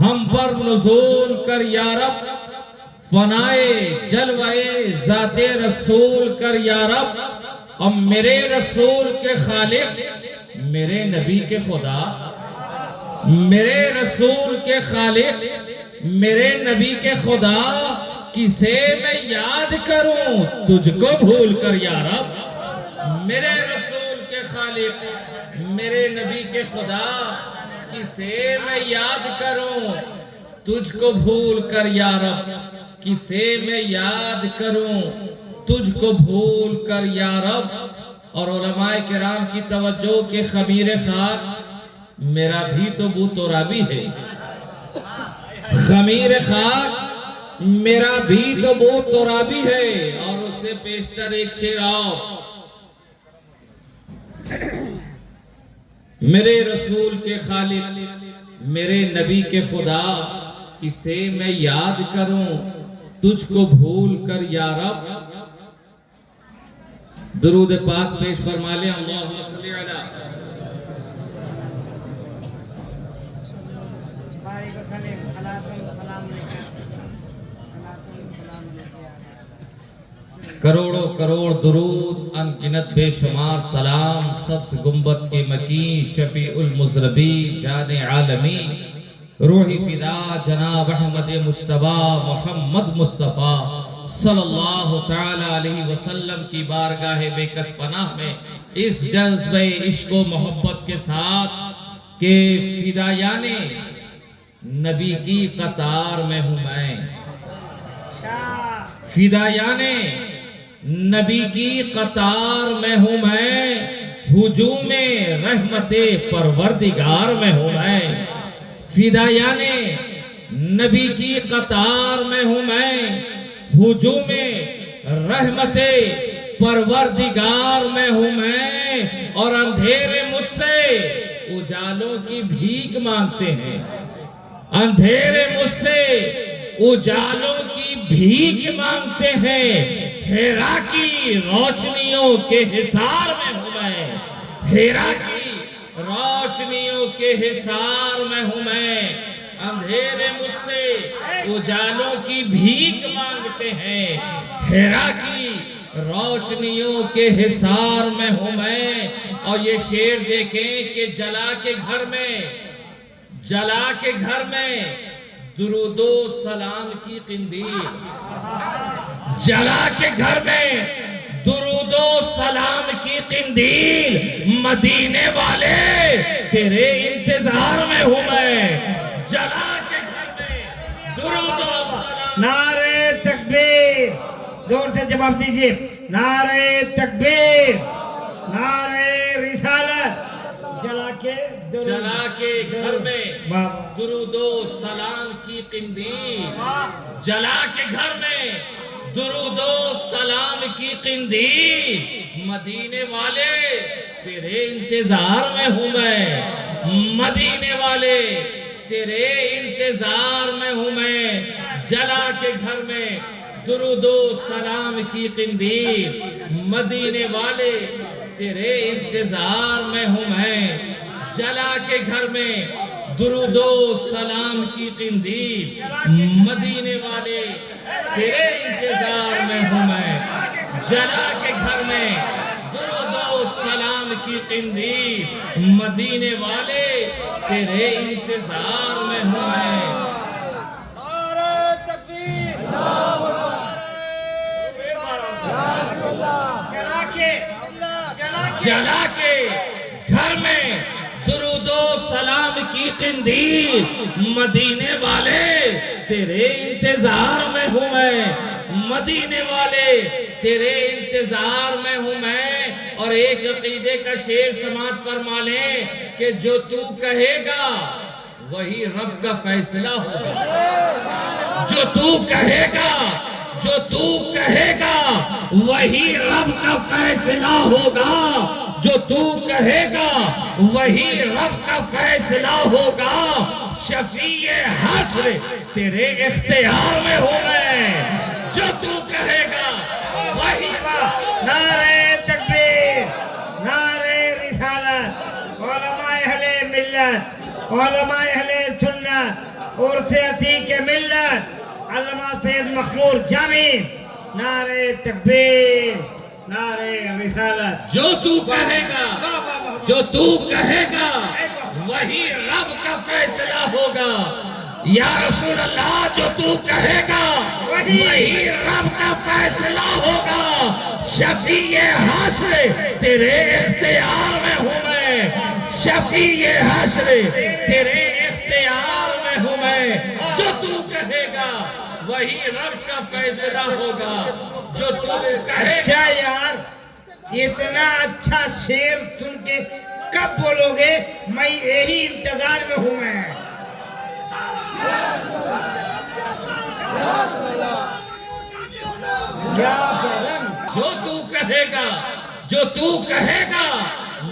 ہم پر نزول کر یا رب، فنائے جلوے ذات رسول کر یا رب، اور میرے رسول کے خالق میرے نبی کے خدا، میرے رسول کے خالق میرے نبی کے خدا، کسے میں یاد کروں تجھ کو بھول کر یا رب، میرے رسول کے خالق میرے نبی کے خدا، کسے میں یاد کروں تجھ کو بھول کر یا رب، کسے میں یاد کروں تجھ کو بھول کر یا رب۔ اور علماء کرام کی توجہ کہ خمیر خاک میرا بھی تو بو ترابی ہے، خمیر خاک میرا بھی تو بو ترابی ہے۔ اور اس سے پیشتر ایک شعر آؤ، میرے رسول کے خالق میرے نبی کے خدا، کسے میں یاد کروں تجھ کو بھول کر یا رب۔ درود پاک پیش فرما لیں، اللہم صلی علی کروڑوں کروڑ درود، ان گنت بے شمار سلام، سبز گنبد کے مکین شفیع المذنبین جان عالمی، روحی فدا جناب احمد مصطفیٰ محمد مصطفیٰ صلی اللہ تعالی علیہ وسلم کی بارگاہ بے کس پناہ میں اس جذبہ عشق و محبت کے ساتھ کہ فدایان نبی کی قطار میں ہوں میں، فدایان نبی کی قطار میں ہوں میں، ہجوم رحمت پروردگار میں ہوں میں، فدایان نبی کی قطار میں ہوں میں، ہجوم رحمت پروردگار میں ہوں میں، اور اندھیرے مجھ سے اجالوں کی بھیک مانگتے ہیں، اندھیرے مجھ سے اجالوں کی بھیک مانگتے ہیں، ہیرا کی روشنیوں کے حصار میں ہوں میں، ہیرا کی روشنیوں کے حصار میں ہوں میں، اندھیرے مجھ سے اجالوں کی بھیک مانگتے ہیں، ہیرا کی روشنیوں کے حصار میں ہوں میں۔ اور یہ شعر دیکھیں کہ جلا کے گھر میں، جلا کے گھر میں درود و سلام کی قندیل، جلا کے گھر میں درود و سلام کی قندیل، مدینے والے تیرے انتظار میں ہوں میں، جلا کے گھر میں درود و سلام۔ نعرہ تکبیر، زور سے جواب دیجئے، نعرہ تکبیر، نعرہ رسالت، جلا کے گھر میں درود و سلام کی قندیل، جلا کے گھر میں درود و سلام کی قندیل، مدینے والے تیرے انتظار میں ہوں میں، مدینے والے تیرے انتظار میں ہوں میں، جلا کے گھر میں درود و سلام کی قندیل، مدینے والے تیرے انتظار میں ہوں میں، جلا کے گھر میں درود و سلام کی قندیل، مدینے والے تیرے انتظار میں ہوں میں، جلا کے گھر میں درود و سلام کی قندیل، مدینے والے تیرے انتظار میں ہوں میں۔ نعرہ تکبیر، جلا کے گھر میں درود و سلام کی قندیل، مدینے والے تیرے انتظار میں ہوں میں، مدینے والے تیرے انتظار میں ہوں میں۔ اور ایک عقیدے کا شعر سماعت فرما لیں کہ جو تو کہے گا وہی رب کا فیصلہ ہوگا، جو تو کہے گا، جو تو کہے گا وہی رب کا فیصلہ ہوگا، جو تو کہے گا وہی رب کا فیصلہ ہوگا، شفیع حشر تیرے اختیار میں ہوں میں، جو تو کہے گا وہی نعرہ تکبیر، نعرہ رسالت، علماء اہل ملت، علماء اہل سنت، اور سے عتیق ملت علامہ سید مخمور جامی، نعرہ تکبیر، نعرہ رسالت۔ جو تو کہے گا، جو تو کہے گا وہی رب کا فیصلہ ہوگا۔ یا رسول اللہ، جو تو کہے گا وہی رب کا فیصلہ ہوگا۔ شفیع حشر تیرے اختیار میں ہوں میں، شفیع حشر تیرے اختیار میں ہوں میں۔ جو تو کہے گا وہی رب کا فیصلہ ہوگا۔ جو تو کہے گا۔ اچھا یار، اتنا اچھا شعر سن کے کب بولو گے؟ میں یہی انتظار میں ہوں میں۔ کیا کرم؟ جو تو کہے گا، جو تو کہے گا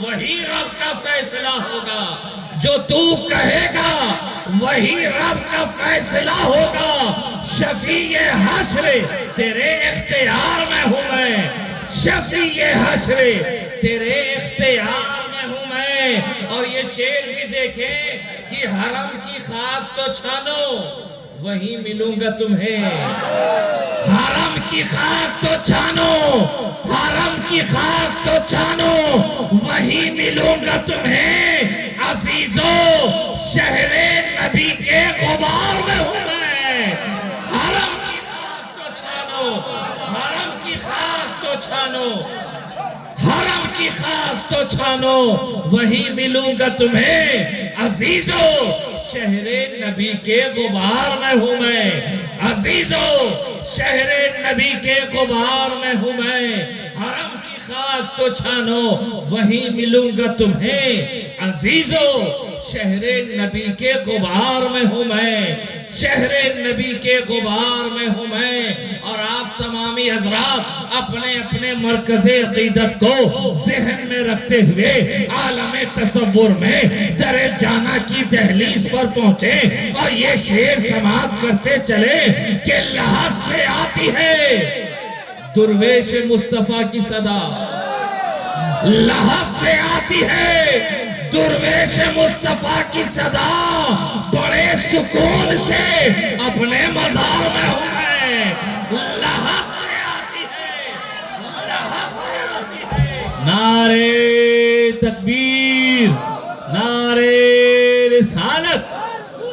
وہی رب کا فیصلہ ہوگا۔ جو تو کہے گا وہی رب کا فیصلہ ہوگا۔ شفیع حشر تیرے اختیار میں ہوں میں، شفیع حشر تیرے اختیار میں ہوں میں۔ اور یہ شعر بھی دیکھیں کہ حرم کی خاک تو چھانو وہیں ملوں گا تمہیں۔ حرم کی خاک تو چھانو، حرم کی خاک تو چھانو وہیں ملوں گا تمہیں۔ عزیزو شہر نبی کے غبار میں ہوں میں۔ حرم کی خاک تو چھانو، حرم کی خاک تو چھانو، حرم کی خاک تو چھانو وہیں ملوں گا تمہیں۔ عزیزو شہر نبی کے غبار میں ہوں میں، عزیزو شہر نبی کے غبار میں ہوں میں۔ حرم کی خاک تو چھانو وہیں ملوں گا تمہیں۔ عزیزو شہر نبی کے غبار میں ہوں میں، شہر نبی کے غبار میں ہوں میں۔ اور آپ تمامی حضرات اپنے اپنے مرکز عقیدت کو ذہن میں رکھتے ہوئے عالم تصور میں در جانا کی دہلیز پر پہنچے اور یہ شعر سماعت کرتے چلے کہ لحظ سے آتی ہے درویش مصطفیٰ کی صدا، لحظ سے آتی ہے درویش مصطفیٰ کی صدا۔ بڑے سکون سے اپنے مزار میں ہوں میں، لحظ سے آتی ہے، لحظ سے آتی ہے۔ نعرہ تکبیر، نعرہ رسالت،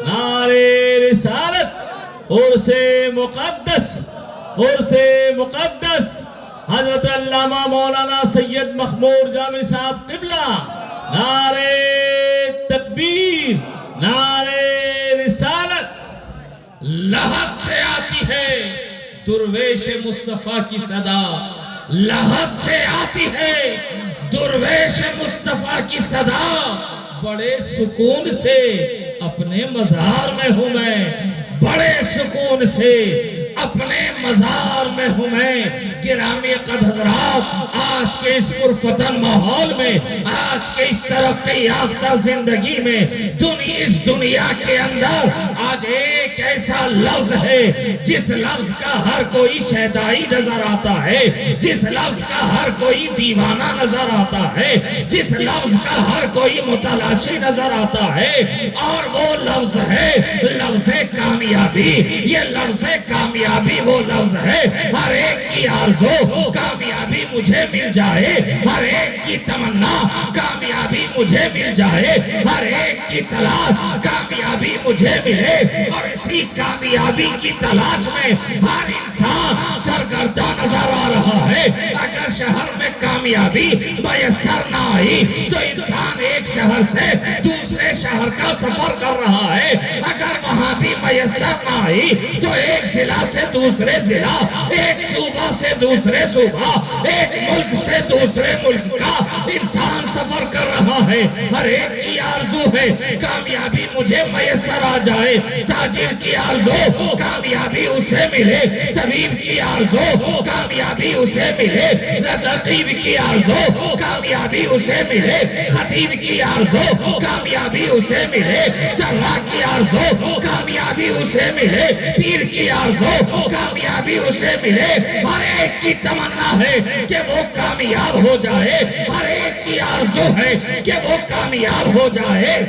نعرہ رسالت، عرس مقدس، عرس مقدس حضرت علامہ مولانا سید مخمور جامی صاحب قبلہ۔ نعرہ تکبیر، نعرہ رسالت۔ لحظ سے آتی ہے درویش مصطفیٰ کی صدا، لحظ سے آتی ہے درویش مصطفیٰ کی صدا۔ بڑے سکون سے اپنے مزار میں ہوں میں، بڑے سکون سے اپنے مزار میں ہوں میں۔ گرامی قدر حضرات، آج کے اس پرفتن ماحول میں، آج کے اس ترقی یافتہ زندگی میں، اس دنیا کے اندر آج ایک ایسا لفظ ہے جس لفظ کا ہر کوئی شیدائی نظر آتا ہے، جس لفظ کا ہر کوئی دیوانہ نظر آتا ہے، جس لفظ کا ہر کوئی متلاشی نظر آتا ہے، اور وہ لفظ ہے لفظ کامیابی۔ یہ لفظ کامیابی وہ لفظ ہے، ہر ایک کی آرزو کامیابی مجھے مل جائے، ہر ایک کی تمنا کامیابی مجھے مل جائے، ہر ایک کی تلاش کامیابی مجھے ملے۔ اور اسی کامیابی کی تلاش میں ہر انسان سرگردہ نظر آ رہا ہے۔ اگر شہر میں کامیابی میسر نہ آئی تو انسان ایک شہر سے دوسرے شہر کا سفر کر رہا ہے، اگر وہاں بھی میسر نہ آئی تو ایک ضلع سے دوسرے ضلع، ایک صوبہ سے دوسرے صوبہ، ایک ملک سے دوسرے ملک کا انسان سفر کر رہا ہے۔ ہر ایک کی آرزو ہے کامیابی مجھے میسر آ جائے، تاجر کی آرزو کامیابی اسے ملے، طبیب کی آرزو کامیابی اسے ملے، رقیب کی آرزو کامیابی اسے ملے، خطیب کی آرزو کامیابی اسے ملے، جراح کی آرزو کامیابی اسے ملے، پیر کی آرزو کامیابی اسے ملے۔ ہر ایک کی تمنا ہے کہ وہ کامیاب ہو جائے، ہر ایک کی آرزو ہے کہ وہ کامیاب ہو جائے۔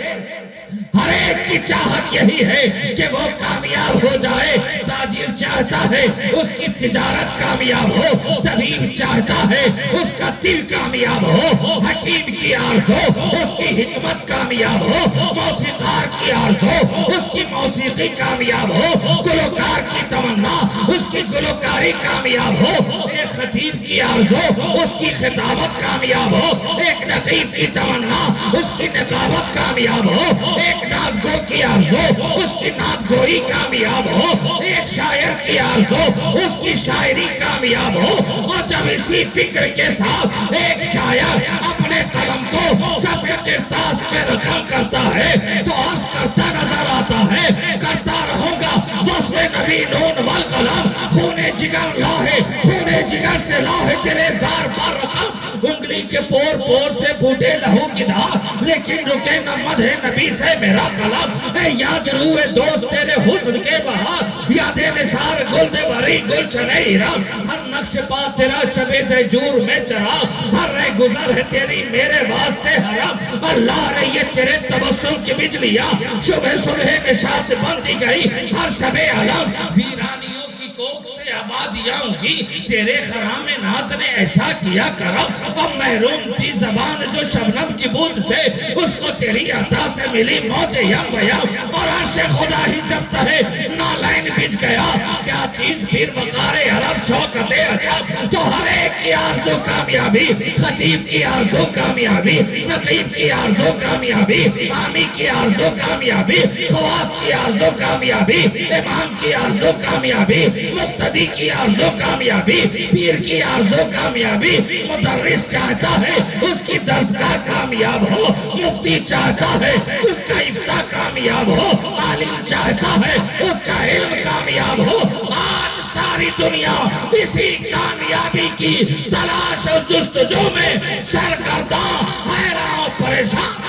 ہر ایک کی چاہت یہی ہے کہ وہ کامیاب ہو جائے. تاجر چاہتا ہے اس کی تجارت کامیاب ہو, طبیب چاہتا ہے اس کا دل کامیاب ہو, حکیم کی آرزو اس کی حکمت کامیاب ہو, موسیقار کی آرزو اس کی موسیقی کامیاب ہو, گلوکار کی تمنا اس کی گلوکاری کامیاب ہو, ایک خطیب کی آرزو اس کی خطابت کامیاب ہو, ایک نقیب کی تمنا اس کی نقابت کامیاب ہو, ایک نعت گو کی آرزو اس کی نعت گوئی کامیاب ہو, ایک شاعر کی آرزو اس کی شاعری کامیاب ہو. اور جب اسی فکر کے ساتھ ایک شاعر اپنے قلم کو صفحے کرتاس پہ رقم کرتا ہے تو عرض کرتا نظر آتا ہے, کرتا رہوں گا وصف نبی نون والقلم, خونے جگر لاہے خونے جگر سے لاہے تیرے زار پر رقم, انگلی کے پور پور سے پھوٹے لہو کی دھار, لیکن رکے نہ مدح نبی سے میرا قلم. اے یاد روئے دوست تیرے حسن کے بہار, یاد نثار گل دے بری گل چنے ہیرم, ہر نقش پا تیرا شب دجور میں چراغ, ہر رہ گزر ہے تیری میرے واسطے حرم. اللہ نے یہ تیرے تبسم کی بجلیاں صبح صبح نشاط بندی گئی, ہر شب علم ویرانیوں کی کوک سے آبادیاں ہوں گی, تیرے خرام ناز نے ایسا کیا کرم. اب محروم تھی زبان جو شبنم کی بوند سے, اس کو تیری عطا سے ملی موج یم یم, اور عرش خدا ہی جب تہے نالین بج گیا, کیا چیز پھر وقار عرب شوکت عجب. تو ہر ایک کی آرزو کامیابی, خطیب کی آرزو کامیابی, نقیب کی آرزو کامیابی, عامی کی آرزو کامیابی, خواص کی آرزو کامیابی, امام کی آرزو کامیابی, مقتدی کی آرزو کامیابی, پیر کی آرزو کامیابی. مدرس چاہتا ہے اس کی درسگاہ کامیاب ہو, مفتی چاہتا ہے اس کا افتاء کامیاب ہو, عالم چاہتا ہے اس کا علم کامیاب ہو. آج ساری دنیا اسی کامیابی کی تلاش اور جستجو میں سرگرداں, حیراں اور پریشان.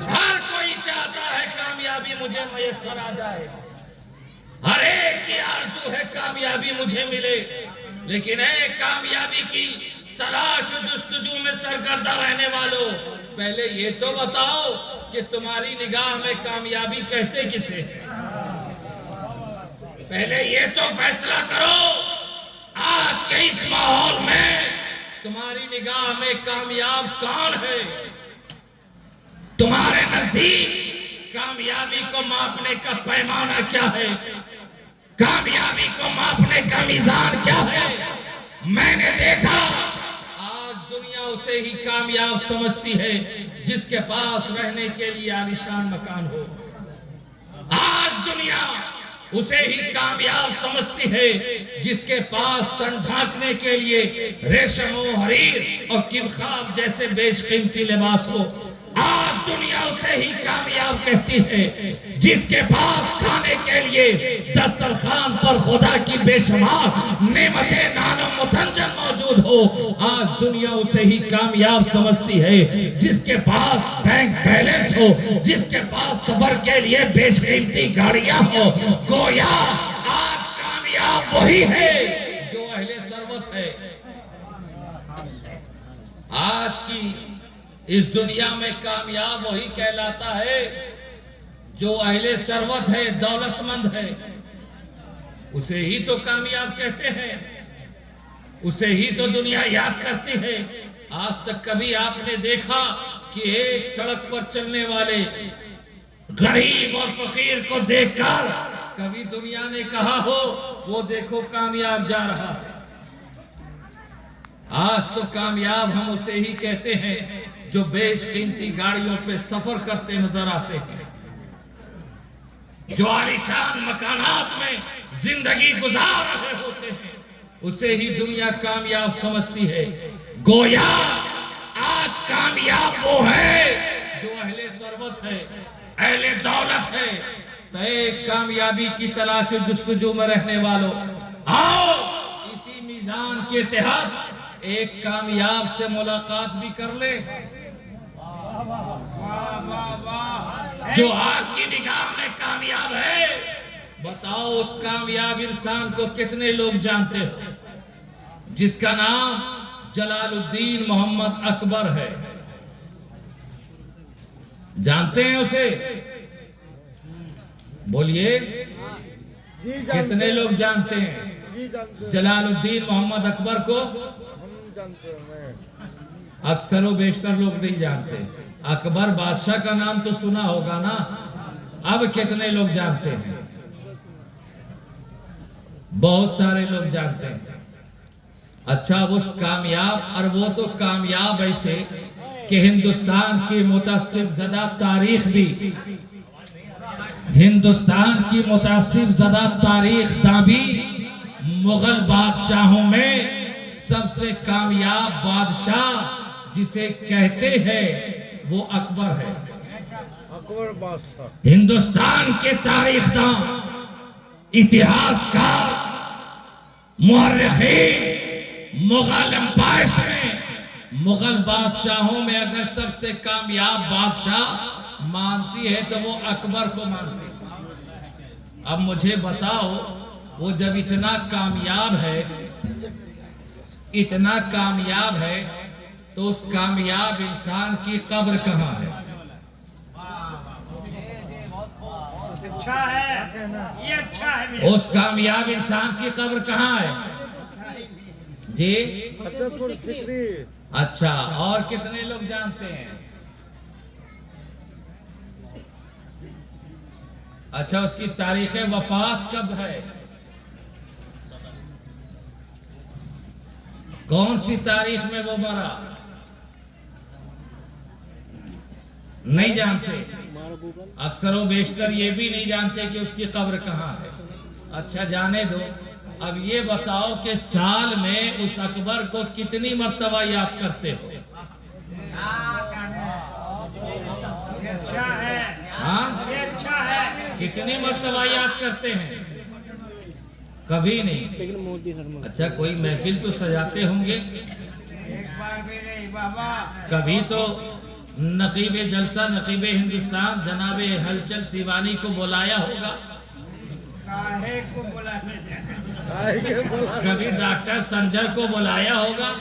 ہر کوئی چاہتا ہے کامیابی مجھے میسر آ جائے, ہر ایک کی آرزو ہے کامیابی مجھے ملے, لیکن اے کامیابی کی تلاش و جستجو میں سرگردہ رہنے والوں, پہلے یہ تو بتاؤ کہ تمہاری نگاہ میں کامیابی کہتے کسے؟ پہلے یہ تو فیصلہ کرو آج کے اس ماحول میں تمہاری نگاہ میں کامیاب کون ہے؟ تمہارے نزدیک کامیابی کو ماپنے کا پیمانہ کیا ہے؟ کامیابی کو ماپنے کا میزان کیا ہے؟ میں نے دیکھا آج دنیا اسے ہی کامیاب سمجھتی ہے جس کے پاس رہنے کے لیے عالیشان مکان ہو. آج دنیا اسے ہی کامیاب سمجھتی ہے جس کے پاس تن ڈھانکنے کے لیے ریشم و حریر اور کنخاب جیسے بیش قیمتی لباس ہو. آج دنیا اسے ہی کامیاب کہتی ہے جس کے پاس کھانے کے لیے دسترخوان پر خدا کی بے شمار نعمتیں نان و متنجن موجود ہو. آج دنیا اسے ہی کامیاب سمجھتی ہے جس کے پاس بینک بیلنس ہو, جس کے پاس سفر کے لیے بیش قیمتی گاڑیاں ہو. گویا آج کامیاب وہی ہے جو اہل ثروت ہے. آج کی اس دنیا میں کامیاب وہی کہلاتا ہے جو اہل ثروت ہے, دولت مند ہے. اسے ہی تو کامیاب کہتے ہیں, اسے ہی تو دنیا یاد کرتی ہے. آج تک کبھی آپ نے دیکھا کہ ایک سڑک پر چلنے والے غریب اور فقیر کو دیکھ کر کبھی دنیا نے کہا ہو وہ دیکھو کامیاب جا رہا ہے؟ آج تو کامیاب ہم اسے ہی کہتے ہیں جو بیش قیمتی گاڑیوں پہ سفر کرتے نظر آتے ہیں, جو عالیشان مکانات میں زندگی گزار رہے ہوتے ہیں. اسے ہی دنیا کامیاب سمجھتی ہے. گویا آج کامیاب وہ ہے جو اہل ثروت ہے, اہل دولت ہے. تو ایک کامیابی کی تلاش و جستجو میں رہنے والوں, آؤ اسی میزان کے تحت ایک کامیاب سے ملاقات بھی کر لے جو آپ کی نگاہ میں کامیاب ہے. بتاؤ اس کامیاب انسان کو کتنے لوگ جانتے ہو جس کا نام جلال الدین محمد اکبر ہے؟ جانتے ہیں اسے؟ بولیے کتنے لوگ جانتے ہیں جلال الدین محمد اکبر کو؟ اکثر و بیشتر لوگ نہیں جانتے. اکبر بادشاہ کا نام تو سنا ہوگا نا. اب کتنے لوگ جانتے ہیں؟ بہت سارے لوگ جانتے ہیں. اچھا وہ کامیاب، اور وہ تو کامیاب ایسے کہ ہندوستان کی متعصب زدہ تاریخ بھی، ہندوستان کی متعصب زدہ تاریخ بھی مغل بادشاہوں میں سب سے کامیاب بادشاہ جسے کہتے ہیں وہ اکبر ہے. اکبر بادشاہ ہندوستان کے تاریخ داں، اتہاس کار، مورخین مغل امپائرز میں مغل بادشاہوں میں اگر سب سے کامیاب بادشاہ مانتی ہے تو وہ اکبر کو مانتی ہے. اب مجھے بتاؤ وہ جب اتنا کامیاب ہے، اتنا کامیاب ہے، تو اس کامیاب انسان کی قبر کہاں ہے؟ اچھا ہے یہ، اچھا ہے. اس کامیاب انسان کی قبر کہاں ہے جی؟ فتح پور سکری. اچھا اور کتنے لوگ جانتے ہیں؟ اچھا اس کی تاریخ وفات کب ہے؟ کون سی تاریخ میں وہ مرا؟ نہیں جانتے. اکثر و بیشتر یہ بھی نہیں جانتے کہ اس کی قبر کہاں ہے. اچھا جانے دو. اب یہ بتاؤ کہ سال میں اس اکبر کو کتنی مرتبہ یاد کرتے ہو؟ اچھا ہے ہاں یہ، اچھا ہے. کتنی مرتبہ یاد کرتے ہیں؟ کبھی نہیں. اچھا کوئی محفل تو سجاتے ہوں گے، ایک بار بھی نہیں بابا. کبھی تو نقیب جلسہ، نقیب ہندوستان جناب ہلچل سیوانی کو بلایا ہوگا، کاہے کو بلانے جائیں؟ کاہے کے بولا؟ کبھی ڈاکٹر سنجر کو بلایا ہوگا،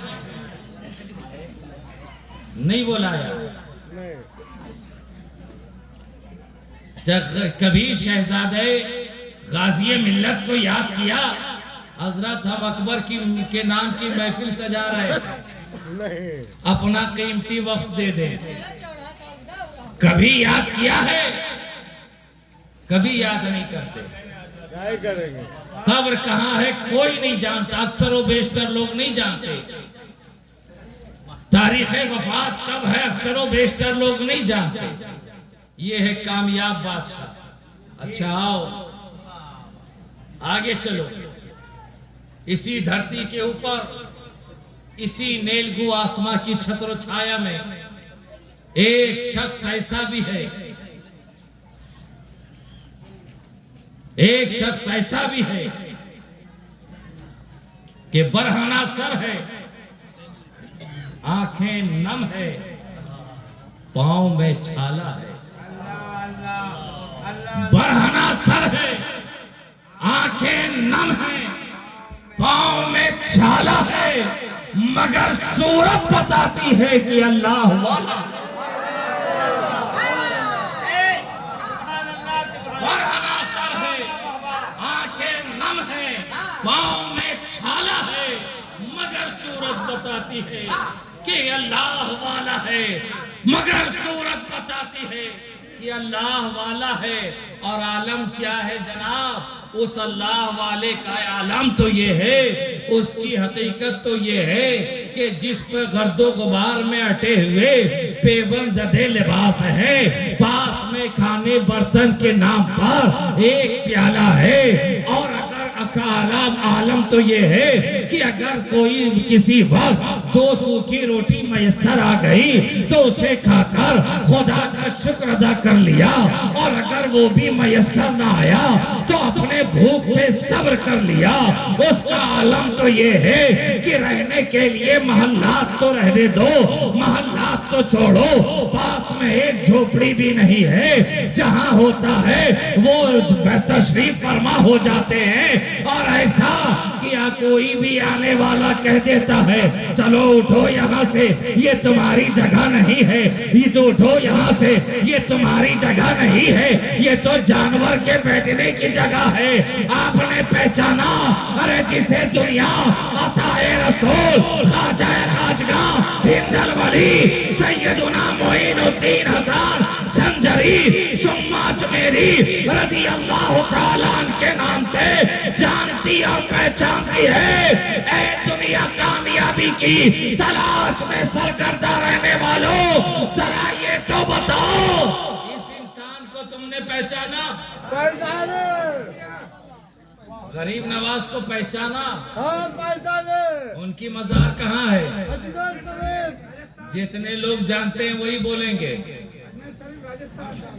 نہیں بلایا. نہیں. کبھی شہزادہ غازی ملت کو یاد کیا حضرت ہم اکبر کے نام کی محفل سجا رہے ہیں، نہیں. اپنا قیمتی وقت دے دیں؟ کبھی یاد کیا ہے؟ کبھی یاد نہیں کرتے. کیا کریں گے؟ قبر کہاں ہے کوئی نہیں جانتا، اکثر و بیشتر لوگ نہیں جانتے. تاریخ وفات کب ہے اکثر و بیشتر لوگ نہیں جانتے. یہ ہے کامیاب بادشاہ. اچھا آؤ آگے چلو. اسی دھرتی کے اوپر، اسی نیلگو آسماں کی چھتر و چھایا میں ایک شخص ایسا بھی ہے، ایک شخص ایسا بھی ہے کہ برہنہ سر ہے، آنکھیں نم ہے، پاؤں میں چھالا ہے. برہنہ سر ہے، آنکھیں نم ہیں، پاؤں میں چھالا ہے، مگر صورت بتاتی ہے کہ اللہ والا. برہنہ سر ہے، آنکھیں نم ہیں، پاؤں میں چھالا ہے، مگر صورت بتاتی ہے کہ اللہ والا ہے. مگر صورت بتاتی ہے کہ اللہ والا ہے. اور عالم کیا ہے جناب؟ اس اللہ والے کا عالم تو یہ ہے، اس کی حقیقت تو یہ ہے کہ جس پہ گرد و غبار میں اٹے ہوئے پیون زدے لباس ہے، پاس میں کھانے برتن کے نام پر ایک پیالہ ہے. اور عالم تو یہ ہے کہ اگر کوئی کسی وقت 2 سوکھی روٹی میسر آ گئی تو اسے کھا کر خدا کا شکر ادا کر لیا، اور اگر وہ بھی میسر نہ آیا تو اپنے بھوک پہ صبر کر لیا. اس کا عالم تو یہ ہے کہ رہنے کے لیے محلات تو رہنے دو، محلات تو چھوڑو، پاس میں ایک جھوپڑی بھی نہیں ہے، جہاں ہوتا ہے وہ تشریف فرما ہو جاتے ہیں۔ اور ایسا کیا کوئی بھی آنے والا کہہ دیتا ہے چلو اٹھو یہاں سے، یہ تمہاری جگہ نہیں ہے، یہ تو اٹھو یہاں سے، یہ تمہاری جگہ نہیں ہے، یہ تو جانور کے بیٹھنے کی جگہ ہے۔ آپ نے پہچانا، ارے جسے دنیا عطا رسول خواجہ خواجگاں ہند الولی سیدنا معین الدین حسن سنجری سماج میری رضی اللہ تعالیٰ عنہ کے نام سے جانتی اور پہچانتی ہے۔ اے دنیا کامیابی کی تلاش میں سرگردہ رہنے والوں، ذرا یہ تو بتاؤ اس انسان کو تم نے پہچانا؟ پہچانے، غریب نواز کو پہچانا؟ ہاں پہچانے، ان کی مزار کہاں ہے؟ اجمیر شریف۔ جتنے لوگ جانتے ہیں وہی بولیں گے،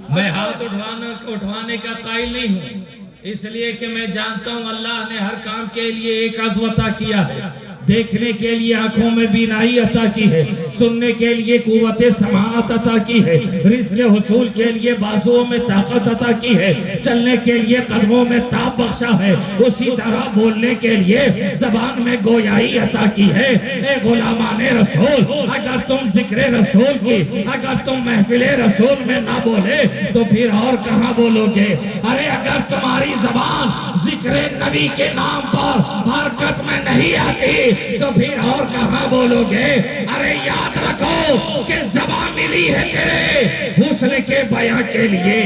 میں ہاتھ اٹھوانے کا قائل نہیں ہوں، اس لیے کہ میں جانتا ہوں اللہ نے ہر کام کے لیے ایک عزو عطا کیا ہے، دیکھنے کے لیے آنکھوں میں بینائی عطا کی ہے، سننے کے لیے قوت سماعت عطا کی ہے، رزق حصول کے لیے بازوؤں میں طاقت عطا کی ہے، چلنے کے لیے قدموں میں تاب بخشا ہے، اسی طرح بولنے کے لیے زبان میں گویائی عطا کی ہے۔ اے غلامان رسول، اگر تم ذکر رسول کی، اگر تم محفل رسول میں نہ بولے تو پھر اور کہاں بولو گے؟ ارے اگر تمہاری زبان ذکر نبی کے نام پر حرکت میں نہیں آتی تو پھر اور کہاں بولو گے؟ ارے یاد رکھو کہ زبان ملی ہے تیرے حسن کے بیان کے لیے،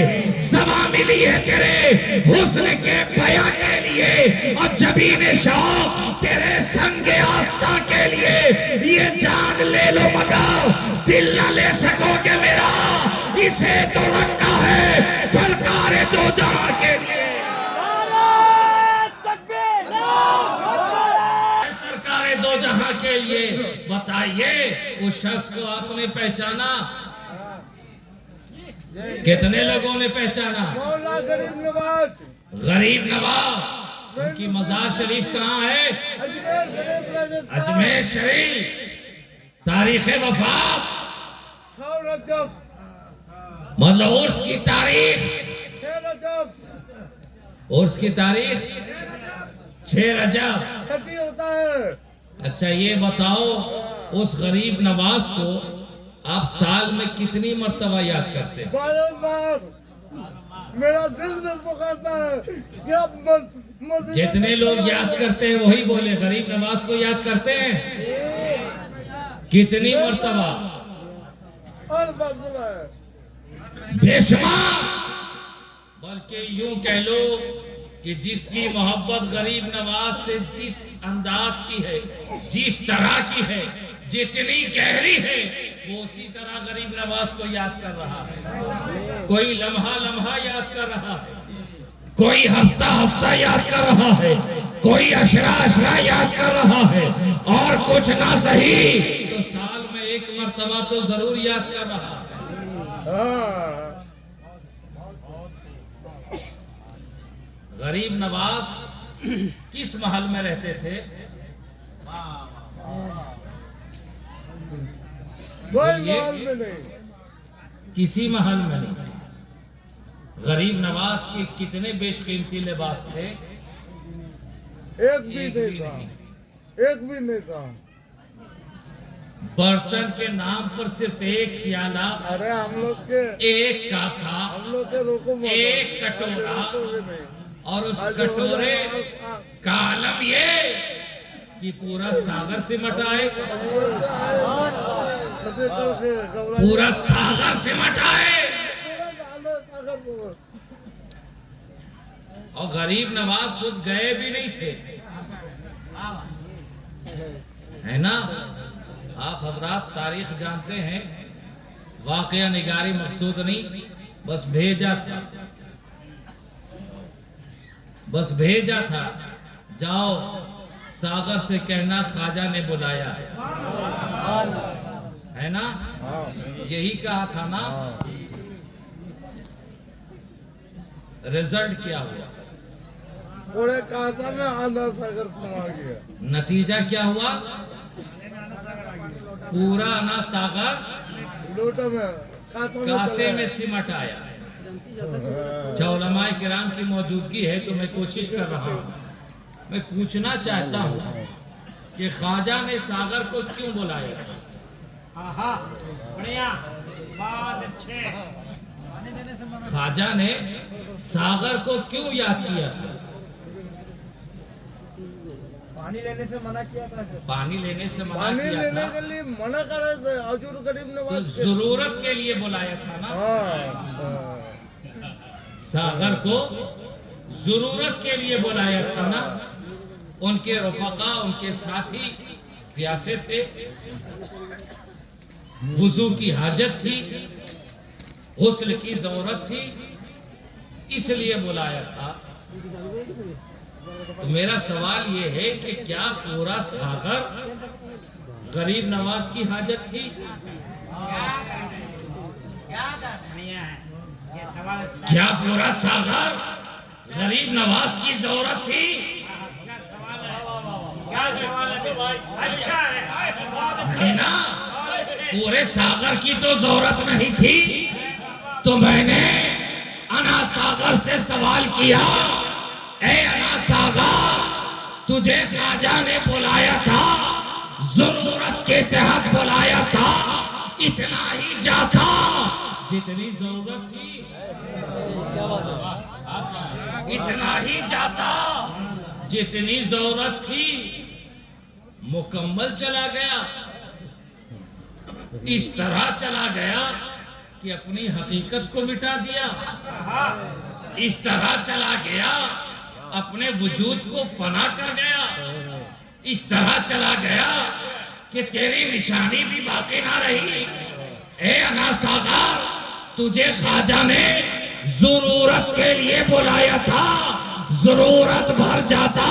زبان ملی ہے تیرے حسن کے بیان کے لیے، اور جبین شوق تیرے سنگ آستہ کے لیے۔ یہ جان لے لو مگر دل نہ لے سکو گے میرا، اسے تو رکھا ہے سرکار دو جہاں کے لیے۔ سرکار دو جہاں کے لیے بتائیے اس شخص کو آپ نے پہچانا؟ کتنے لوگوں نے پہچانا؟ مولا غریب نواز، غریب نواز، ان کی مزار شریف کہاں ہے؟ اجمیر شریف راجستھان۔ اجمیر شریف۔ تاریخ وفات 6 رجب، مطلب عرس کی تاریخ، 6 رجب، عرس کی تاریخ 6 رجب۔ چھٹی ہوتا ہے۔ اچھا یہ بتاؤ اس غریب نواز کو آپ سال میں کتنی مرتبہ یاد کرتے ہیں؟ 12 بار میرا دل میں پکارتا ہے کہ اب مدینہ جتنے لوگ یاد کرتے ہیں وہی بولے، غریب نواز کو یاد کرتے ہیں کتنی مرتبہ؟ اور مرتبہ ہے۔ بے شمار، بلکہ یوں کہہ لو کہ جس کی محبت غریب نواز سے جس انداز کی ہے، جس طرح کی ہے، جتنی گہری ہے، وہ اسی طرح غریب نواز کو یاد کر رہا ہے۔ کوئی لمحہ لمحہ یاد کر رہا ہے، کوئی ہفتہ ہفتہ یاد کر رہا ہے، کوئی عشرہ عشرہ یاد کر رہا ہے، اور کچھ نہ صحیح تو سال میں ایک مرتبہ تو ضرور یاد کر رہا ہے۔ ہاں، غریب نواز کس محل میں رہتے تھے؟ کوئی محل میں نہیں، کسی محل میں نہیں۔ غریب نواز کے کتنے بیش قیمتی لباس تھے؟ ایک بھی نہیں تھا، ایک بھی نہیں تھا۔ برتن کے نام پر صرف ایک پیالہ، ارے ہم لوگ کے ایک کاسا ہم لوگ کے روکو مت، ایک کٹورا، روکو گے نہیں۔ اور اس کٹورے کا عالم یہ کہ پورا ساغر سمٹ آئے، پورا ساغر سمٹ آئے۔ اور غریب نواز خود گئے بھی نہیں تھے، ہے نا؟ آپ حضرات تاریخ جانتے ہیں، واقعہ نگاری مقصود نہیں، بس بھیجا تھا، بس بھیجا تھا، جاؤ ساغر سے کہنا خواجہ نے بلایا ہے نا؟ یہی کہا تھا نا؟ رزلٹ کیا ہوا؟ پورے کاسا میں آنا ساگر سما گیا۔ نتیجہ کیا ہوا؟ پورا آنا ساغر لوٹا میں کاسے میں سمٹ آیا. اچھا علماء کرام کی موجودگی ہے تو میں کوشش کر رہا ہوں. میں پوچھنا چاہتا ہوں کہ خواجہ نے ساغر کو کیوں بلایا تھا؟ ہاں بڑھیا بات اچھے. خواجہ نے ساغر کو کیوں یاد کیا تھا؟ پانی لینے سے منع کیا تھا. پانی لینے سے منع پانی کیا لینے تھا کے لیے منع کر رہے تھے. حضور غریب تو نواز ضرورت کے لیے بلایا تھا نا. ہاں ساغر کو ضرورت کے لیے بلایا تھا نا. ان کے رفقا ان کے ساتھی پیاسے تھے, وضو کی حاجت تھی, غسل کی ضرورت تھی, اس لیے بلایا تھا. تو میرا سوال یہ ہے کہ کیا پورا ساغر غریب نواز کی حاجت تھی؟ کیا پورا ساغر غریب نواز کی ضرورت تھی؟ نہیں نا, پورے ساغر کی تو ضرورت نہیں تھی. تو میں نے انا ساغر سے سوال کیا, اے انا ساغر, تجھے خواجہ نے بلایا تھا, ضرورت کے تحت بلایا تھا, اتنا ہی جاتا جتنی ضرورت تھی, اتنا ہی جاتا جتنی ضرورت تھی, مکمل چلا گیا. اس طرح چلا گیا کہ اپنی حقیقت کو مٹا دیا. اس طرح چلا گیا اپنے وجود کو فنا کر گیا. اس طرح چلا گیا کہ تیری نشانی بھی باقی نہ رہی. اے انا ساغر, تجھے خواجہ نے ضرورت کے لیے بلایا تھا, ضرورت بھر جاتا,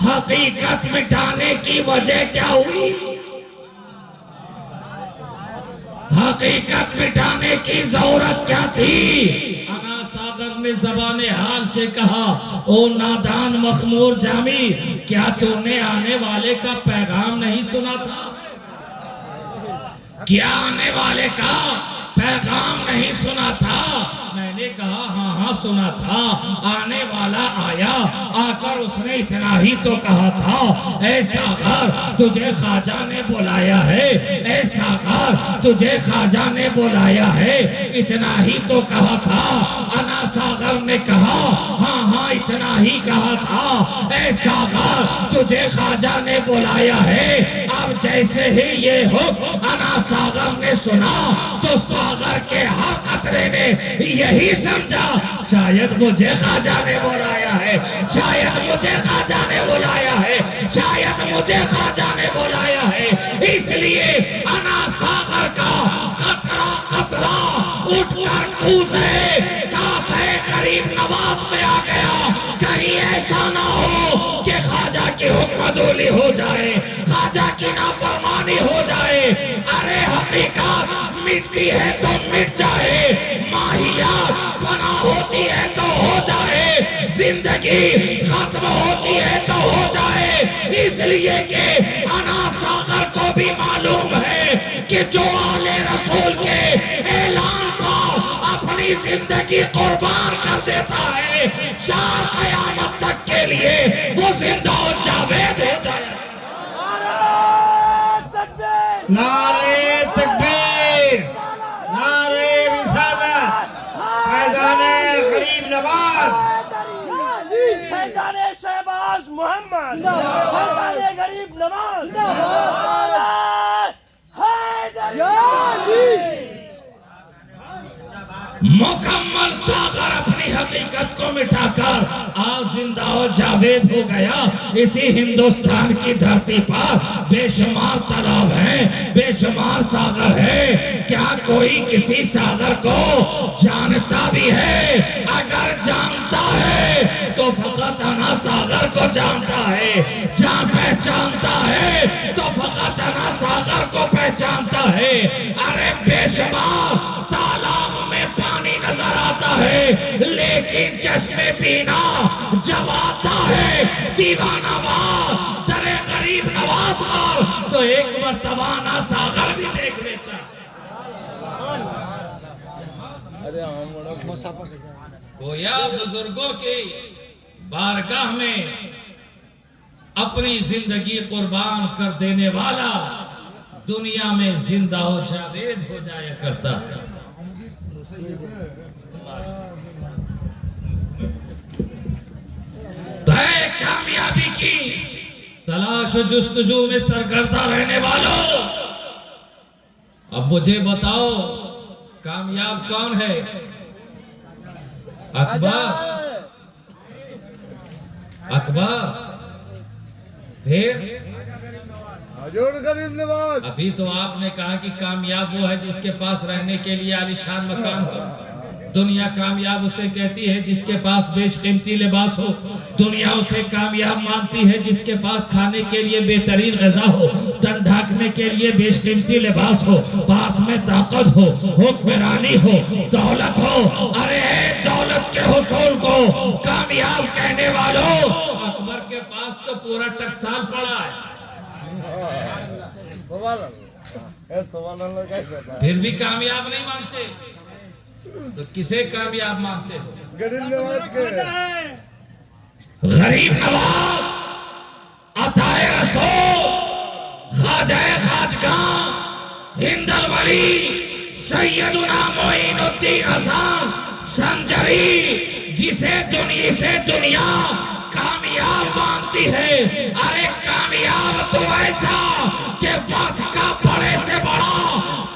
حقیقت مٹانے کی وجہ کیا ہوئی؟ حقیقت مٹانے کی ضرورت کیا تھی؟ انا ساغر نے زبان حال سے کہا, او نادان مخمور جامی, کیا تو نے آنے والے کا پیغام نہیں سنا تھا؟ کیا آنے والے کا پیغام نہیں سنا تھا؟ میں نے کہا ہاں سنا تھا. آنے والا آیا, آ کر اس نے اتنا ہی تو کہا تھا, اے ساغر تجھے خواجہ نے بلایا ہے, اے ساغر تجھے خواجہ نے بلایا ہے, اتنا ہی تو کہا تھا. انا ساغر نے کہا ہاں اتنا ہی کہا تھا. اے ساغر تجھے خواجہ نے بلایا ہے. اب جیسے ہی یہ حکم انا ساغر نے سنا تو ساغر کے ہر قطرے نے یہی سمجھا, شاید مجھے خواجہ نے بلایا ہے, شاید مجھے خواجہ نے بلایا ہے, شاید مجھے خواجہ نے بلایا ہے. اس لیے انا ساغر کا قطرہ قطرہ اٹھ کر کوزے کاسے غریب نواز میں آ گیا. کہیں ایسا نہ ہو کہ خواجہ کی حکم عدولی ہو جائے, خواجہ کی نافرمانی ہو جائے. ارے حقیقت مٹتی ہے تو مٹ جائے, ماہیات فنا ہوتی ہے تو ہو جائے, زندگی ختم ہوتی ہے تو ہو جائے. اس لیے کہ انا ساغر کو بھی معلوم ہے کہ جو آل رسول کے اعلان پر اپنی زندگی قربان کر دیتا ہے, سال قیامت تک کے لیے وہ زندہ و جاوید ہو جائے. نعرے تکبیر, نعرے رسالت, فیضان غریب نواز, فیضان شہباز محمد, فیضان غریب نواز, مکمل ساغر اپنی حقیقت کو مٹا کر آج زندہ و جاوید ہو گیا. اسی ہندوستان کی دھرتی پر بے شمار تالاب ہیں, بے شمار ساغر ہے. کیا کوئی کسی ساغر کو جانتا بھی ہے؟ اگر جانتا ہے تو فقط انا ساغر کو جانتا ہے. جان پہچانتا ہے تو فقط انا ساغر کو پہچانتا ہے. ارے بے شمار تالاب میں پانی نظر آتا ہے, لیکن چشمے پینا جب آتا ہے دیوانہ وار در غریب نواز پر, تو ایک مرتبہ انا ساغر بھی دیکھ لیتا. گویا بزرگوں کی بارگاہ میں اپنی زندگی قربان کر دینے والا دنیا میں زندہ و جاوید ہو جایا کرتا ہے۔ طے کامیابی کی تلاش و جستجو میں سرگردہ رہنے والوں، اب مجھے بتاؤ کامیاب کون ہے؟ اکبر پھر حضور غریب نواز۔ ابھی تو آپ نے کہا کہ کامیاب وہ ہے جس کے پاس رہنے کے لیے عالیشان مکان ہو۔ دنیا کامیاب اسے کہتی ہے جس کے پاس بیش قیمتی لباس ہو۔ دنیا اسے کامیاب مانتی ہے جس کے پاس کھانے کے لیے بہترین غذا ہو، تن ڈھانکنے کے لیے بیش قیمتی لباس ہو، پاس میں طاقت ہو، حکمرانی ہو، دولت ہو۔ ارے دولت کے حصول کو کامیاب کہنے والوں، اکبر کے پاس تو پورا ٹکسال پڑا ہے، سوال اللہ کیسے تھا؟ پھر بھی کامیاب نہیں مانتے تو کسے کامیاب مانتے ہو؟ غریب نواز کے غریب نواز، عطائے رسول، خواجہ خواجگاں، ہند الولی، سیدنا معین الدین حسن سنجری، جسے دنیا کامیاب مانتی ہے۔ ارے کامیاب تو ایسا کہ وقت کا بڑے سے بڑا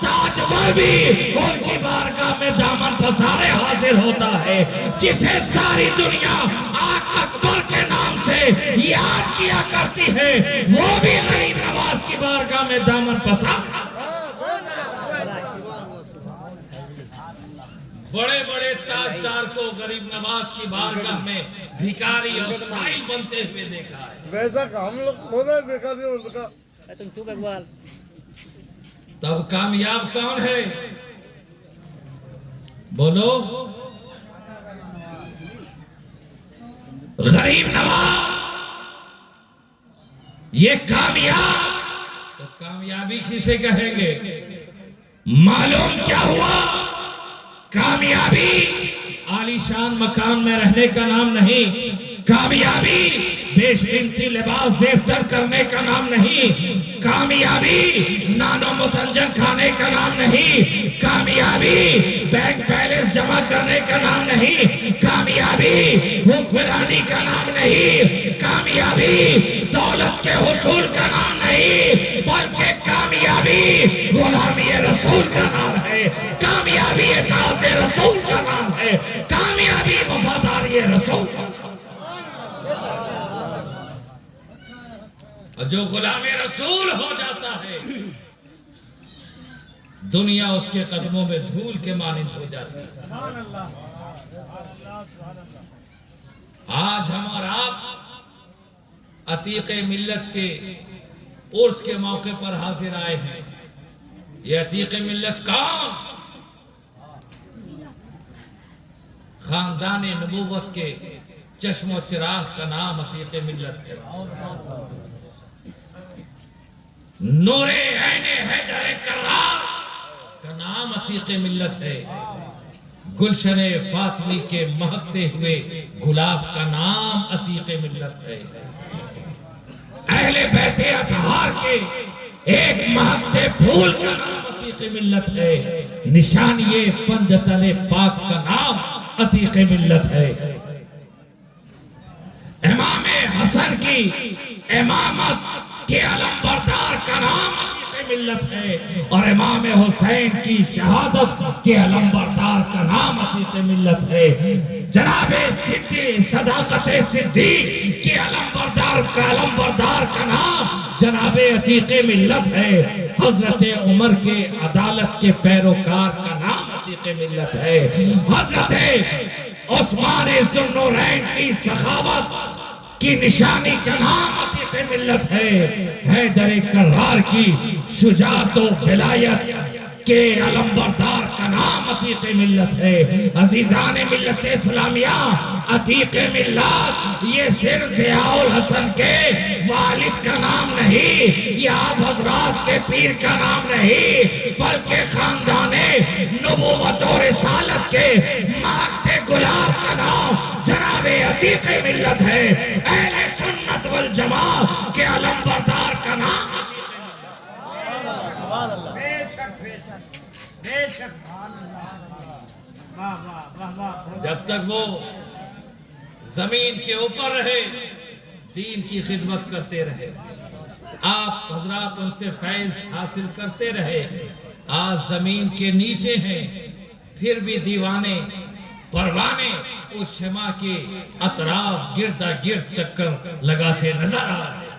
تاجور بھی ان کی بارگاہ میں دامن پسارے حاضر ہوتا ہے، جسے ساری دنیا آج اکبر کے نام سے یاد کیا کرتی ہے، وہ بھی غریب نواز کی بارگاہ میں دامن پسارے۔ بڑے بڑے تاجدار کو غریب نواز کی بارگاہ میں بھکاری اور سائل بنتے ہوئے دیکھا ہے۔ ویسا کہ ہم لوگ خدا دیکھا دے ان کا۔ تب کامیاب کون ہے؟ بولو۔ غریب نواز یہ کامیاب، تو کامیابی کسے کہیں گے؟ معلوم کیا ہوا؟ کامیابی عالیشان مکان میں رہنے کا نام نہیں، کامیابی بیش قیمتی لباس زیفتر کرنے کا نام نہیں، کامیابی نانو متنجن کھانے کا نام نہیں، کامیابی بینک بیلنس جمع کرنے کا نام نہیں، کامیابی حکمرانی کا نام نہیں، کامیابی دولت کے حصول کا نام نہیں، بلکہ کامیابی غلامی رسول کا نام ہے، کامیابی اطاعت رسول کا نام ہے، کامیابی وفاداری رسول کا نام ہے۔ جو غلام رسول ہو جاتا ہے دنیا اس کے قدموں میں دھول کے مانند ہو جاتی ہے۔ آج ہم اور آپ عتیق ملت کے عرس کے موقع پر حاضر آئے ہیں۔ یہ عتیق ملت کون؟ خاندان نبوت کے چشم و چراغ کا نام عتیق ملت ہے۔ نور عین حیدر کرار کا نام عتیق ملت ہے۔ گلشن فاطمی کے مہکتے ہوئے گلاب کا نام عتیق ملت ہے۔ اہل بیت اطہار کے ایک مہکتے پھول کا نام عتیق ملت ہے۔ نشانی پنجتن پاک کا نام عتیق ملت ہے۔ امام حسن کی امامت کے علم بردار کا نام عتیق ملت ہے، اور امام حسین کی شہادت کے علم بردار کا نام عتیق ملت ہے۔ جناب صداقت صدیق کے علم بردار کا نام جناب عتیق ملت ہے۔ حضرت عمر کے عدالت کے پیروکار کا نام عتیق ملت ہے۔ حضرت عثمان ذو النورین کی سخاوت کی نشانی کا نام عتیق ملت ہے۔ حیدر کرار کی شجاعت و ولایت کے علم بردار کا نام عتیق ملت ہے۔ عزیزان ملت اسلامیہ، عتیق ملت یہ صرف ضیاء الحسن کے والد کا نام نہیں، یہ آپ حضرات کے پیر کا نام نہیں، بلکہ خاندان نبوت و رسالت کے گلاب کا نام جناب عتیق ملت ہے، اہل سنت والجماعت کے علم بردار کا نام بے شک بے شک بے شک۔ واہ واہ واہ واہ۔ جب تک وہ زمین کے اوپر رہے دین کی خدمت کرتے رہے، آپ حضرات ان سے فیض حاصل کرتے رہے۔ آج زمین کے نیچے ہیں پھر بھی دیوانے پروانے اس شمع کے اطراف گردا گرد چکر لگاتے نظر آ رہے۔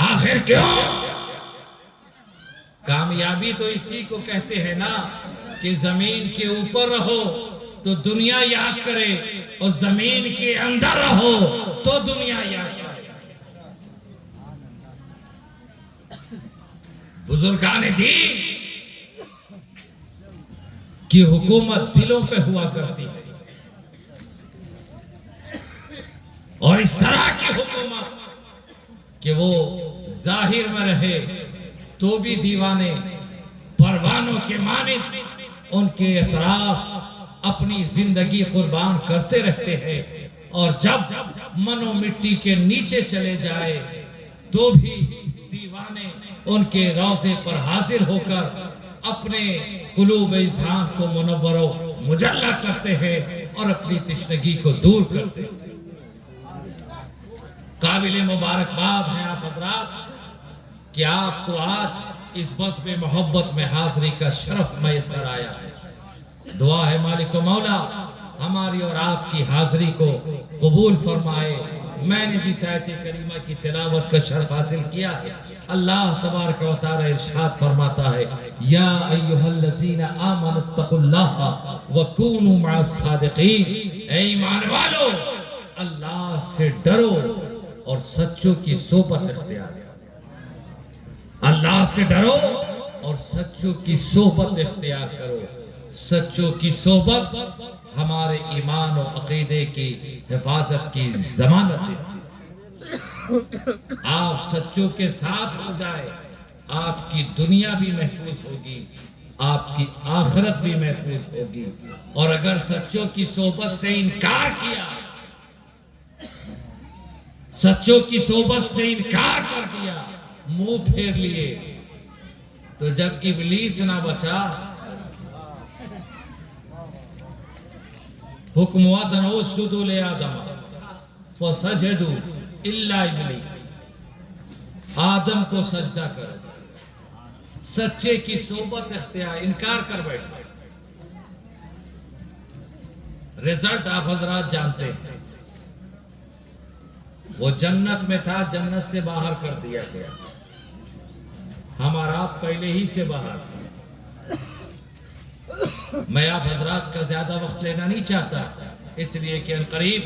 آخر کیوں؟ کامیابی تو اسی کو کہتے ہیں نا کہ زمین کے اوپر رہو تو دنیا یاد کرے اور زمین کے اندر رہو تو دنیا یاد کرے۔ بزرگان دین کی حکومت دلوں پہ ہوا کرتی ہے، اور اس طرح کی حکومت کہ وہ ظاہر میں رہے تو بھی دیوانے پروانوں کے مانند ان کے اطراف اپنی زندگی قربان کرتے رہتے ہیں، اور جب من و مٹی کے نیچے چلے جائے تو بھی دیوانے ان کے روضے پر حاضر ہو کر اپنے قلوب اذہان کو منور و مجلہ کرتے ہیں اور اپنی تشنگی کو دور کرتے ہیں۔ قابل مبارکباد ہیں آپ حضرات کہ آپ کو آج اس بزم محبت میں حاضری کا شرف میسر آیا ہے۔ دعا ہے مالک و مولا ہماری اور آپ کی حاضری کو قبول فرمائے۔ میں نے جس آیت کریمہ کی تلاوت کا شرف حاصل کیا ہے، اللہ تبارک و تعالی ارشاد فرماتا ہے یا ایھا الذین آمنوا اتقوا اللہ وکونوا مع الصادقین، اے ایمان والو اللہ سے ڈرو اور سچوں کی صحبت اختیار کرو۔ اللہ سے ڈرو اور سچوں کی صحبت اختیار کرو۔ سچوں کی صحبت ہمارے ایمان و عقیدے کی حفاظت کی ضمانت ہے۔ آپ سچوں کے ساتھ ہو جائے، آپ کی دنیا بھی محفوظ ہوگی، آپ کی آخرت بھی محفوظ ہوگی۔ اور اگر سچوں کی صحبت سے انکار کیا، سچوں کی صحبت سے انکار کر دیا، منہ پھیر لیے، تو جب ابلیس نہ بچا، حکم وادن اسجدوا لآدم فسجدوا الا ابلیس، آدم کو سجدہ کرو۔ سچے کی صحبت اختیار، انکار کر بیٹھا، رزلٹ آپ حضرات جانتے ہیں۔ وہ جنت میں تھا، جنت سے باہر کر دیا گیا، ہمارا پہلے ہی سے باہر تھا۔ میں آپ حضرات کا زیادہ وقت لینا نہیں چاہتا، اس لیے کہ عنقریب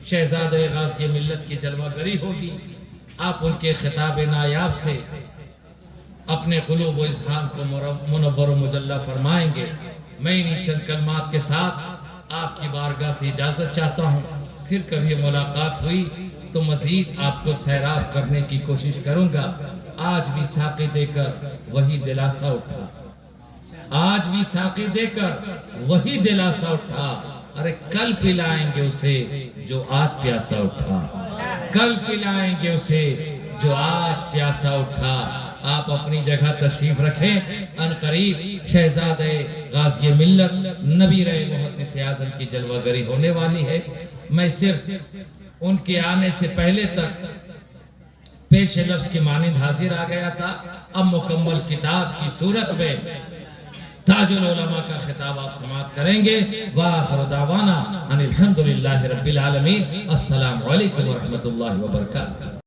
شہزادہ غازی ملت کی جلوہ گری ہوگی، آپ ان کے خطاب نایاب سے اپنے قلوب و اذہان کو منور و مجلہ فرمائیں گے۔ میں انہی چند کلمات کے ساتھ آپ کی بارگاہ سے اجازت چاہتا ہوں، پھر کبھی ملاقات ہوئی تو مزید آپ کو سیراب کرنے کی کوشش کروں گا۔ آج بھی ساقی دے کر وہی دلاسہ اٹھا، آج بھی ساقی دے کر وہی دلاسہ اٹھا، ارے کل پلائیں گے اسے جو آج پیاسا اٹھا، کل پلائیں گے اسے جو آج پیاسا اٹھا۔ آپ اپنی جگہ تشریف رکھیں، عنقریب شہزادہ غازی ملت نبی رہے محدث اعظم کی جلوہ گری ہونے والی ہے۔ میں صرف ان کے آنے سے پہلے تک پیش لفظ کی مانند حاضر آ گیا تھا، اب مکمل کتاب کی صورت میں تاج العلماء کا خطاب آپ سماعت کریں گے۔ وآخر دعوانا ان الحمدللہ رب العالمین۔ السلام علیکم ورحمۃ اللہ وبرکاتہ۔